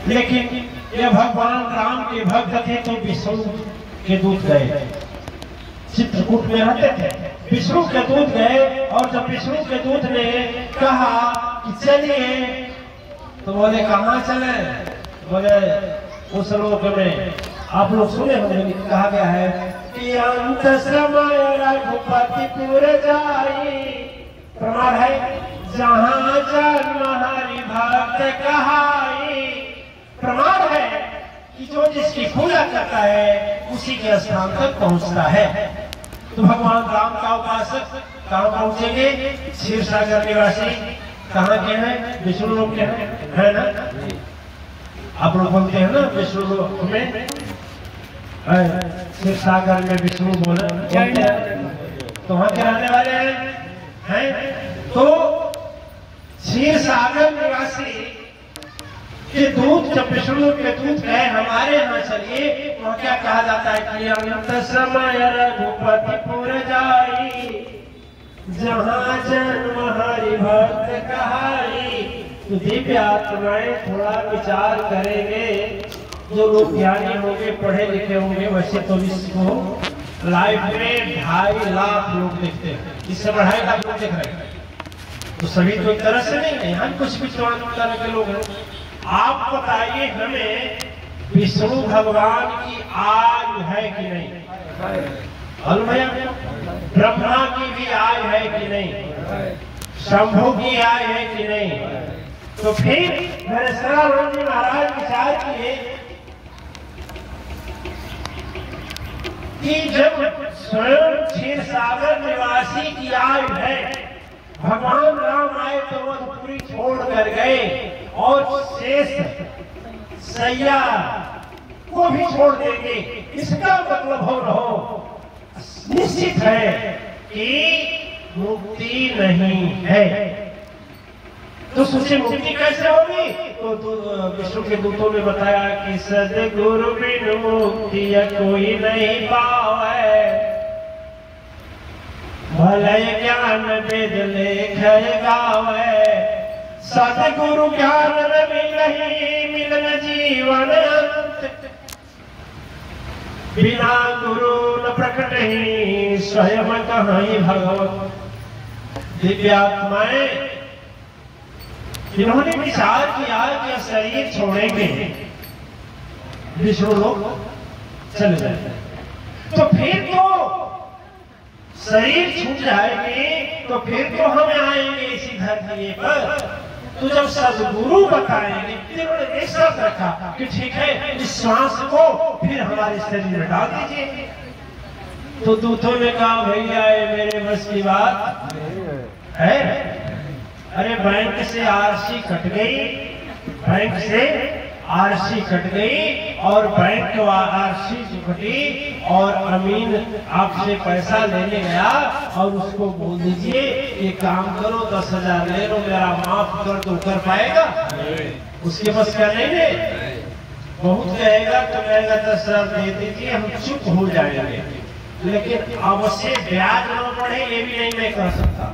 लेकिन ये भगवान राम के भक्त थे तो विष्णु के दूत गए, चित्रकूट में रहते थे। विष्णु के दूत गए और जब विष्णु के दूत ने कहा कि चलिए, तो बोले कहाँ चले? बोले उस लोक में आप लोग सुने होंगे कहा गया है कि अंत समय रघुपतिपुर जाई, प्रमाण है जहाँ जन्म हरि भक्त कहाई। प्रमाण है कि जो जिसकी पूजा करता है उसी के स्थान तक पहुंचता है। तो भगवान राम का उपासक कहाँ पहुंचेंगे? क्षीर सागर निवासी कहाँ के हैं? विष्णु लोक के हैं, है ना? आप लोग बोलते हैं ना विष्णु लोक में, क्षीर सागर में विष्णु बोलते हैं, तो वहां के रहने वाले हैं। तो क्षीर सागर निवासी के दूत जब विष्णु के दूत गए हमारे यहाँ चलिए, वहाँ क्या कहा जाता है कि अंत समय रघुपतिपुर जाई, जहाँ जन्म हरि भक्त कहाई। तो दिव्य आत्माएं थोड़ा विचार करेंगे, जो लोग ज्ञानी होंगे, पढ़े लिखे होंगे, वैसे तो इसको लाइव में 2.5 लाख लोग देखते हैं, इससे 2.5 लाख लोग देख रहे हैं। तो सभी तो एक तरह से नहीं है, यहाँ कुछ भी तरह के लोग हैं। आप बताइए हमें, विष्णु भगवान की आयु है कि नहीं? भैया ब्रह्मा की भी आयु है कि नहीं? शंभु की आयु है कि नहीं? तो फिर नरेश्वरानंद जी महाराज विचार किए कि जब स्वयं क्षीर सागर निवासी की आयु है, भगवान राम आए तो वो पूरी छोड़ कर गए और शेष सैया को भी छोड़ देंगे। इसका मतलब हो रहो निश्चित है कि मुक्ति नहीं है। तो सोचिए मुक्ति कैसे होगी? तो विष्णु के दूतों ने बताया कि सद्गुरु बिनु मुक्ति कोई नहीं पावे, भले ज्ञान वेद लेख गावे, सद्गुरु ज्ञान नहीं मिलन जीवन अंत, बिना गुरु न प्रकट ही स्वयं कहीं भगवत। दिव्यात्माएं इन्होंने विचार किया कि शरीर छोड़ेंगे, विष्णु लोग चले जाएंगे, तो फिर तो शरीर छूट जाएंगे, तो फिर तो हम आएंगे इसी धरती पर। तो जब सद्गुरु बताएंगे, इन्होंने विश्वास रखा कि ठीक है, इस श्वास को फिर हमारे शरीर में डाल दीजिए। तो दूतों ने कहा भैया ये मेरे बस की बात है। अरे बैंक से आरसी कट गई, बैंक से आरसी कट गई और बैंक आरसी जो कटी और अमीन आपसे पैसा लेने गया और उसको बोल दीजिए ये काम करो 10,000 ले लो, मेरा माफ कर दो, कर पाएगा? उसके बस का नहीं है। बहुत कहेगा तो कहेगा 10,000 दे दीजिए, हम चुप हो जाएंगे, लेकिन अवश्य ब्याज न बढ़े ये भी नहीं मैं कह सकता।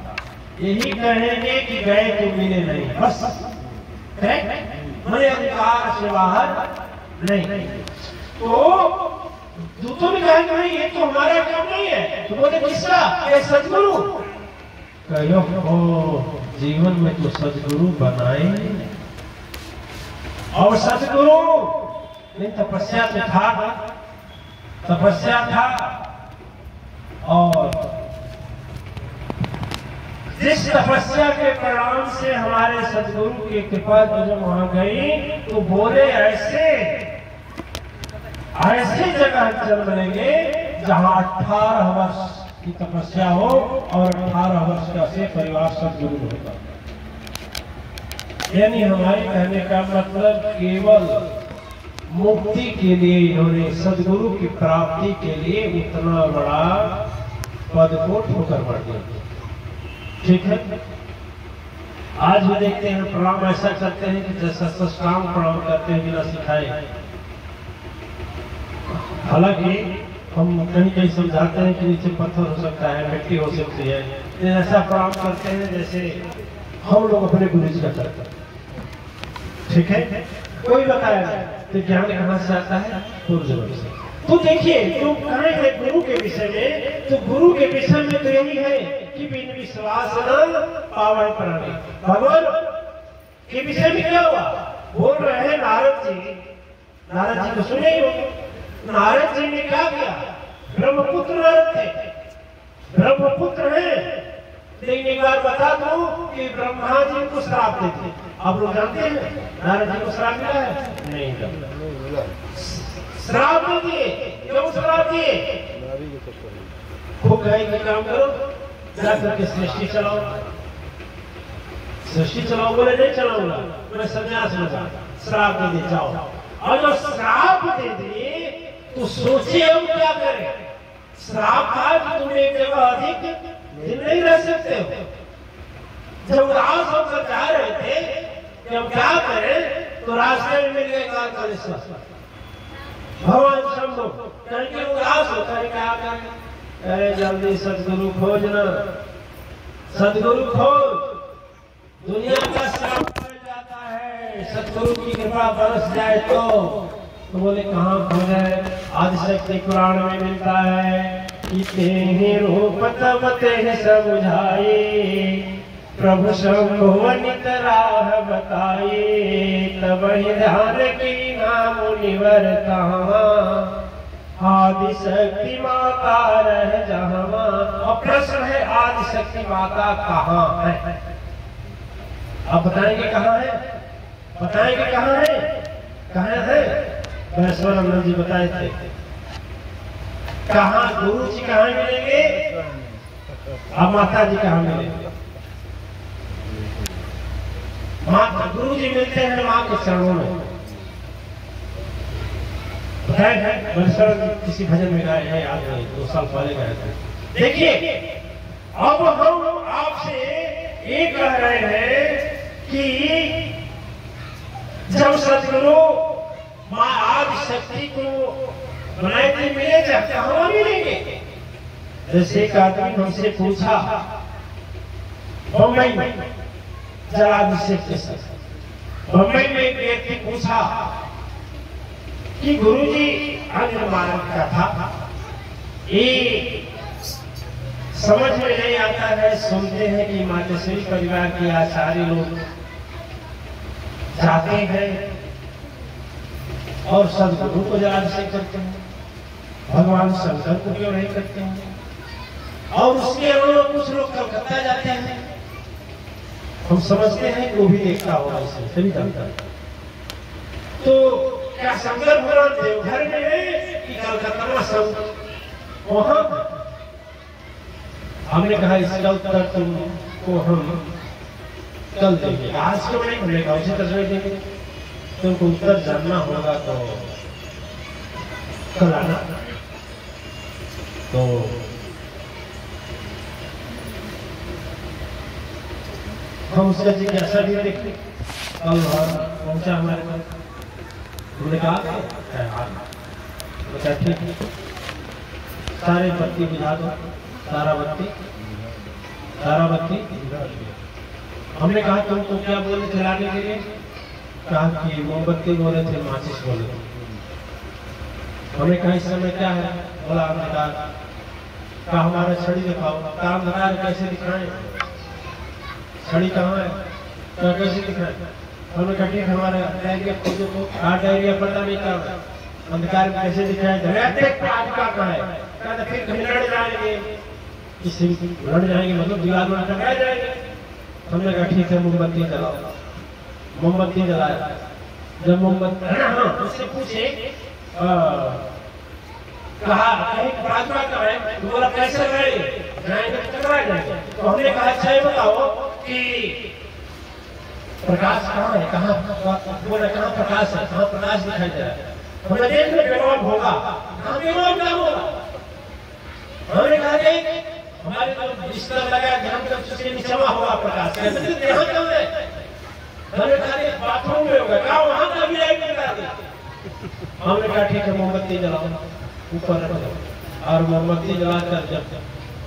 यही कहेंगे कि गए तो मिले नहीं, बस मेरे अधिकार से बाहर नहीं। तो दूतों ने कहा नहीं ये तो हमारा काम नहीं है। तो बोले किसका? ये सद्गुरु। कहो जीवन में तो सद्गुरु बनाए और सद्गुरु नहीं तपस्या तो था, तपस्या था, और जिस तपस्या के परिणाम से हमारे सद्गुरु की कृपा जब वहां गई तो बोले ऐसे जगह जन्म लेंगे जहां 18 वर्ष की तपस्या हो और 18 वर्ष का से परिवार सद्गुरु होगा। यानी हमारे कहने का मतलब केवल मुक्ति के लिए इन्होंने सद्गुरु की प्राप्ति के लिए उतना बड़ा पद को ठोकर मार दिया। ठीक है, आज भी देखते हैं प्रणाम ऐसा करते हैं कि जैसा सष्टांग प्रणाम करते हैं बिना सिखाए। हालांकि हम कहीं कहीं समझाते हैं कि नीचे पत्थर हो सकता है, मिट्टी हो सकती है, लेकिन ऐसा प्रणाम करते हैं जैसे हम लोग अपने गुरु जी का करते हैं। ठीक है, कोई बताया तो ज्ञान कहाँ से आता है? पूर्वजन्म से। तो देखिए, तो कहे हैं गुरु के विषय में, तो गुरु के विषय में तो यही है कि बिन विश्वास न पावन प्राणी। भगवान के विषय में क्या हुआ? बोल रहे हैं नारद जी, नारद जी को सुने ही होंगे। नारद जी ने क्या किया? ब्रह्मपुत्र नारद थे, ब्रह्मपुत्र हैं। लेकिन एक बार बता दो कि ब्रह्मा जी को श्राप देते। आप लोग जानते हैं नारद जी को श्राप मिला है? नहीं, श्राप दे दिए। क्यों श्राप दिए? खूब गाय के काम करो, जाकर के सृष्टि चलाओ। सृष्टि चलाओ बोले नहीं चलाऊंगा, मैं सन्यास लगा। श्राप दे दे जाओ। और जब श्राप दे दिए तो सोचे हम क्या करें? श्राप था कि तुम एक जगह अधिक दिन नहीं रह सकते हो। जब उदास होकर जा रहे थे कि हम क्या करें, तो रास्ते में मिल गए कालकालेश्वर भगवान शंभु। कहीं उदास होता है क्या करें? अरे जल्दी सदगुरु खोजना, सदगुरु खोज। दुनिया का श्राप मिल जाता है, सदगुरु की कृपा बरस जाए तो बोले कहाँ खोजे? आदिशक्ति पुराण में मिलता है कि तेहि रूप तब तेहि समुझाए, प्रभु शंभु नित राह बताए, तब ही ध्यान की नाम मुनिवर कहाँ, आदिशक्ति माता रह जहाँ। और प्रश्न है आदिशक्ति माता कहाँ है? आप बताएंगे कहाँ है? बताएंगे कहाँ है? कहाँ है? वैश्वरानंद जी बताए थे। कहाँ गुरु जी कहाँ मिलेंगे और माता जी कहाँ मिलेंगे? माता गुरु जी मिलते हैं माँ के चरणों में। बताए हैं वैश्वरानंद किसी भजन में गाए हैं, याद नहीं, 2 साल पहले गाए थे। देखिए, अब हम आपसे ये कह रहे हैं कि जब सदगुरु माँ आदिशक्ति को बनाए थे, मिले थे, कहाँ मिलेंगे? जैसे एक आदमी हमसे पूछा बम्बई में जलाभिषेक के साथ, बम्बई में एक व्यक्ति पूछा कि गुरुजी अन्य मार्ग का था, ये समझ में नहीं आता है। सुनते हैं कि मातेश्वरी परिवार के आचार्य लोग जाते हैं और सदगुरु को जलाभिषेक करते हैं, भगवान शंकर को क्यों नहीं करते हैं? और उसके अलावा कुछ लोग कलकत्ता जाते हैं, हम समझते हैं कि वो भी देखता होगा इसे, सभी जानता है। तो क्या शंकर भगवान देवघर में है कि कलकत्ता में? सब वहां हमने कहा इसका उत्तर तुमको हम कल देंगे, आज क्यों नहीं मिलेगा, उसी तरह देंगे। तुमको उत्तर जानना होगा तो कल आना। तो हम उसका जिज्ञासा भी देखते। कल पहुंचा हमारे पास, हमने कहा ठीक है, सारे बत्ती बुझा दो, सारा बत्ती। हमने कहा तुमको क्या बोले जलाने के लिए? कहा कि मोमबत्ती बोले थे, माचिस बोले थे। हमने कहा इस समय क्या है? बोला हमने कहा हमारा छड़ी दिखाओ। काम धरा कैसे दिखाएं? छड़ी कहाँ है? क्या कैसे दिखाएं? हमने कहा ठीक हमारा डायरिया खोजो तो डायरिया पता नहीं कहाँ, अंधकार में कैसे दिखाया जाए? कहाँ है? कहते फिर कहीं लड़ जाएंगे, किसी लड़ जाएंगे मतलब दीवार में टकरा जाएंगे। हमने कहा ठीक है मोमबत्ती जलाओ। मोमबत्ती जलाया। जब मोमबत्ती उससे पूछे कहा कहीं प्रार्थना कर रहे हैं, तो बोला कैसे जाएंगे टकरा जाएंगे। तो हमने कहा अच्छा ये बताओ कि प्रकाश कहाँ है? कहाँ बोला कहाँ प्रकाश है? कहाँ प्रकाश दिखाई दे रहा है? हमने देख में बेरोब होगा, कहाँ बेरोब क्या होगा? हमने कहा हमारे तो बिस्तर लगा ध्यान कर उसके नीचे होगा प्रकाश, यहाँ क्यों है? हमने कहा बाथरूम में होगा, कहा वहां का भी लाइट लगा दिया। हमने कहा ठीक है मोमबत्ती जलाओ, ऊपर रखो। और मोमबत्ती जलाकर जब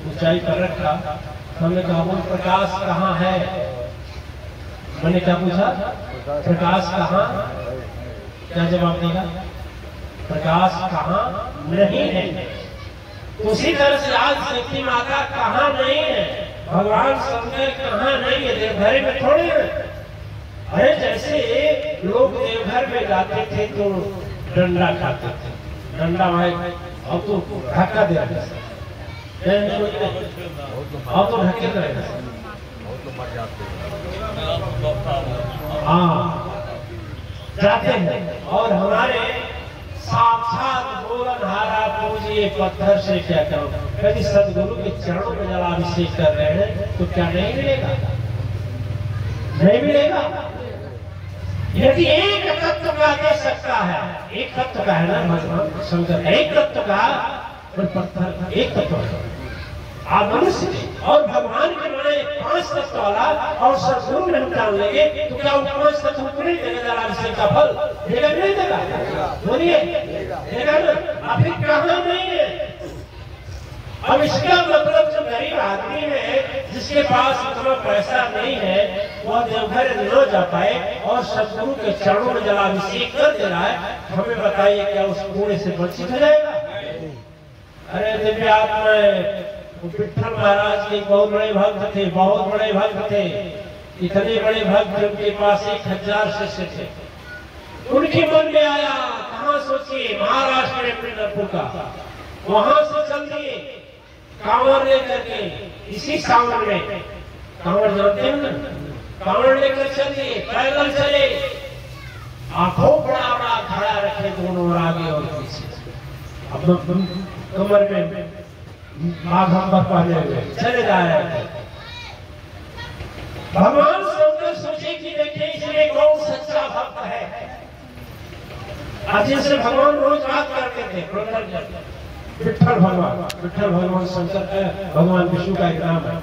ऊंचाई पर रखा, हमने कहा वो प्रकाश कहाँ है? मैंने क्या पूछा? प्रकाश कहाँ क्या जवाब देगा? प्रकाश कहाँ नहीं है। उसी तरह से आज शक्ति माता कहाँ नहीं है, भगवान शंकर कहाँ नहीं है, देवघर में थोड़े हैं। अरे जैसे लोग देवघर में जाते थे तो डंडा खाते थे, डंडा भाई अब तो धक्का दे रहे, अब तो धक्के दे रहे। हाँ जाते हैं, और हमारे साक्षात बोलनहारा पूजिए पत्थर से क्या करो, यदि सदगुरु के चरणों में जलाभिषेक कर रहे हैं तो क्या नहीं मिलेगा? नहीं मिलेगा। यदि एक तत्व का दे सकता है, एक तत्व का है ना भगवान शंकर, एक तत्व का और पत्थर एक तत्व है। आप मनुष्य और भगवान के माने 5 तत्व वाला और सदगुरु में हम जान लेंगे तो क्या वो 5 तत्व को नहीं देगा जलाभिषेक का फल? देगा नहीं देगा? बोलिए देगा ना? अभी कहाँ नहीं है। अब इसका मतलब जो गरीब आदमी है जिसके पास इतना पैसा नहीं है वह देवघर न जा पाए और सदगुरु के चरणों में जलाभिषेक कर दे रहा है, हमें बताइए क्या उस कूड़े से वंचित हो जाएगा? अरे दिव्य आत्माएं विठ्ठल महाराज के बहुत बड़े भक्त थे, बहुत बड़े भक्त थे, इतने बड़े भक्त उनके पास 1000 शिष्य थे। उनके मन में आया, कहाँ सोचिए महाराष्ट्र में पंढरपुर का, वहां से चल दिए कांवड़ लेकर के, इसी सावन में कांवड़ जानते हैं ना, कांवड़ लेकर चलिए, पैदल चले, आंखों बड़ा बड़ा खड़ा रखे दोनों आगे और पीछे, अब कमर में माघंबर पहने हुए चले जा रहे हैं। भगवान शंकर सोचे कि देखिए इसमें कौन सच्चा भक्त है, जिनसे भगवान रोज बात करते थे, विठ्ठल भगवान, विठ्ठल भगवान शंकर भगवान विष्णु का एक नाम है।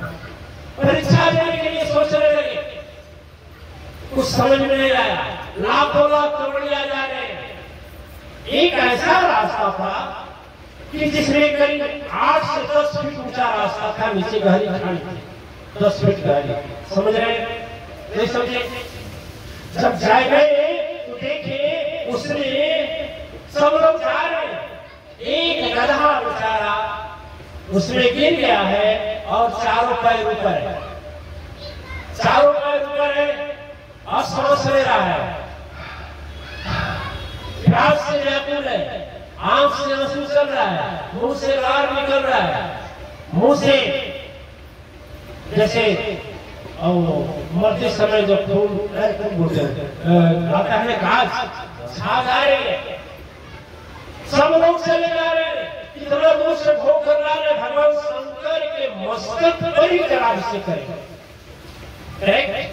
परीक्षा देने के लिए सोचने लगे, कुछ समझ में नहीं आया, लाखों लाख कवड़िया जा रहे हैं। एक ऐसा रास्ता था कि जिसमें करीब 8 से 10 फीट ऊंचा रास्ता था, नीचे गहरी खाई थी, 10 फीट गहरी, समझ रहे नहीं समझे? जब जाए गए तो देखे उसमें सब लोग जा रहे हैं, एक गधा बेचारा उसमें गिर गया है और चारों पैर ऊपर है, चारों पैर ऊपर है और सांस ले रहा है, प्यास से व्याकुल है, आंख से आंसू चल रहा है, मुंह से लार निकल रहा है, मुंह से जैसे मरते समय जब खून आता है घास छा जा रही है। सब लोग चले जा रहे हैं, इतना दूर से भोग कर रहे, भगवान शंकर के मस्तक पर ही जलाभिषेक करेंगे।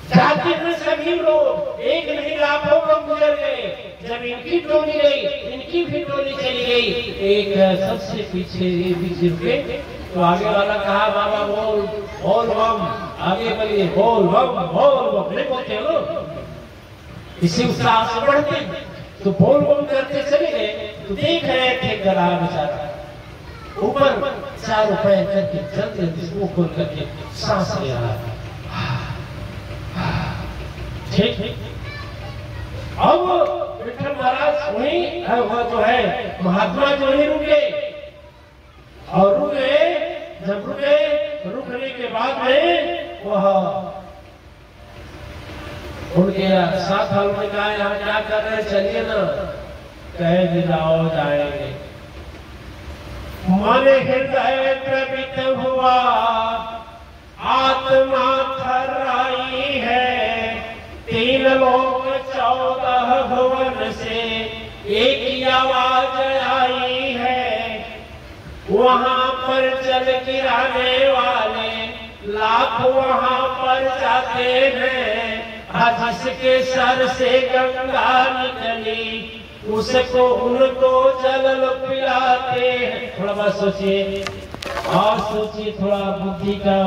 जाते हैं सभी लोग, एक नहीं लाखों लोग गुजर गए। जब इनकी टोली गई, इनकी भी टोली चली गई, एक सबसे पीछे रुके तो आगे वाला कहा बाबा बोल बोल बम, आगे बोलिए बोल बम बोल बम, नहीं बोलते लोग, इसी उत्साह से बढ़ते तो बोल बम करते चले गए। तो देख रहे थे गला बेचारा ऊपर चारों पैर करके चलते, जिसको खोल करके सांस ले रहा है। ठीक, अब विठ्ठल महाराज वही वो जो है महात्मा जो ही रुके, और रुके, जब रुके रुकने के बाद में वह उनके साथ ने कहा यहाँ क्या कर रहे हैं, चलिए ना, कहे गिराओ जाएंगे। मन हृदय प्रवित हुआ, आत्मा थर्राई है, 3 लोक 14 भुवन से एक ही आवाज आई है। वहां पर जल गिराने वाले लाख वहां पर जाते हैं, जिसके सर से गंगा निकली उसको उनको जल पिलाते हैं। थोड़ा बात सोचिए और सोचिए, थोड़ा बुद्धि का